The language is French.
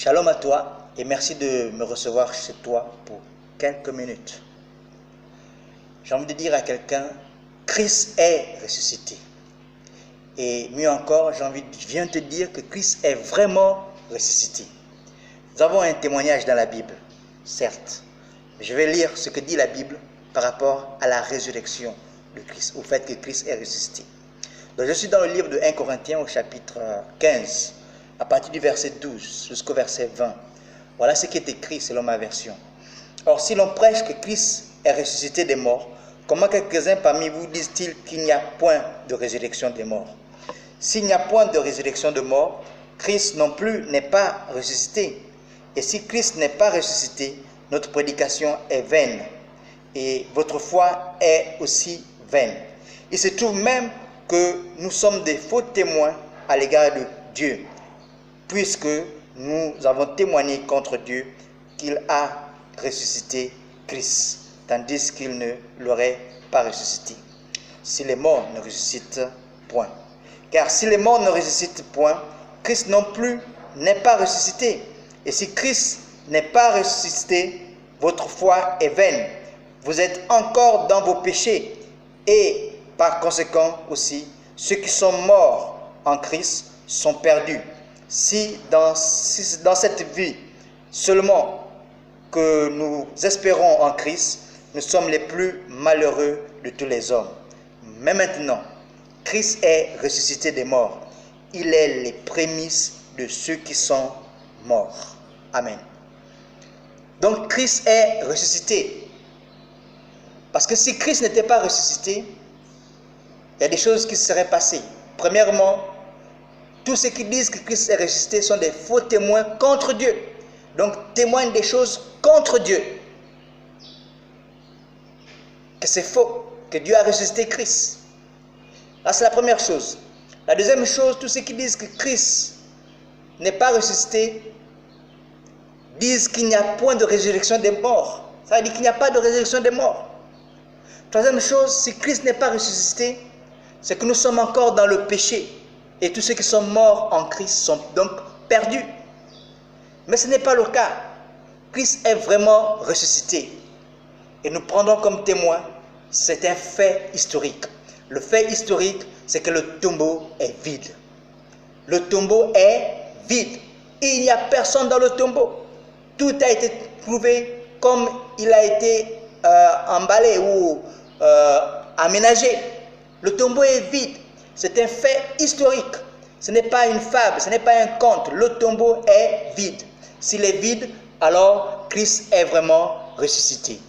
Shalom à toi et merci de me recevoir chez toi pour quelques minutes. J'ai envie de dire à quelqu'un, Christ est ressuscité. Et mieux encore, je viens te dire que Christ est vraiment ressuscité. Nous avons un témoignage dans la Bible, certes. Je vais lire ce que dit la Bible par rapport à la résurrection de Christ, au fait que Christ est ressuscité. Donc je suis dans le livre de 1 Corinthiens au chapitre 15, à partir du verset 12 jusqu'au verset 20. Voilà ce qui est écrit selon ma version. Or, si l'on prêche que Christ est ressuscité des morts, comment quelques-uns parmi vous disent-ils qu'il n'y a point de résurrection des morts? S'il n'y a point de résurrection de morts, Christ non plus n'est pas ressuscité. Et si Christ n'est pas ressuscité, notre prédication est vaine. Et votre foi est aussi vaine. Il se trouve même que nous sommes des faux témoins à l'égard de Dieu, puisque nous avons témoigné contre Dieu qu'il a ressuscité Christ, tandis qu'il ne l'aurait pas ressuscité. Si les morts ne ressuscitent point. Car si les morts ne ressuscitent point, Christ non plus n'est pas ressuscité. Et si Christ n'est pas ressuscité, votre foi est vaine. Vous êtes encore dans vos péchés. Et par conséquent aussi, ceux qui sont morts en Christ sont perdus. Si dans cette vie seulement que nous espérons en Christ, nous sommes les plus malheureux de tous les hommes. Mais maintenant, Christ est ressuscité des morts. Il est les prémices de ceux qui sont morts. Amen. Donc Christ est ressuscité. Parce que si Christ n'était pas ressuscité, il y a des choses qui seraient passées. Premièrement, tous ceux qui disent que Christ est ressuscité sont des faux témoins contre Dieu. Donc témoignent des choses contre Dieu. Que c'est faux, que Dieu a ressuscité Christ. Là, c'est la première chose. La deuxième chose, tous ceux qui disent que Christ n'est pas ressuscité disent qu'il n'y a point de résurrection des morts. Ça veut dire qu'il n'y a pas de résurrection des morts. Troisième chose, si Christ n'est pas ressuscité, c'est que nous sommes encore dans le péché. Et tous ceux qui sont morts en Christ sont donc perdus. Mais ce n'est pas le cas. Christ est vraiment ressuscité. Et nous prendrons comme témoin, c'est un fait historique. Le fait historique, c'est que le tombeau est vide. Le tombeau est vide. Il n'y a personne dans le tombeau. Tout a été trouvé comme il a été emballé ou aménagé. Le tombeau est vide. C'est un fait historique. Ce n'est pas une fable, ce n'est pas un conte. Le tombeau est vide. S'il est vide, alors Christ est vraiment ressuscité.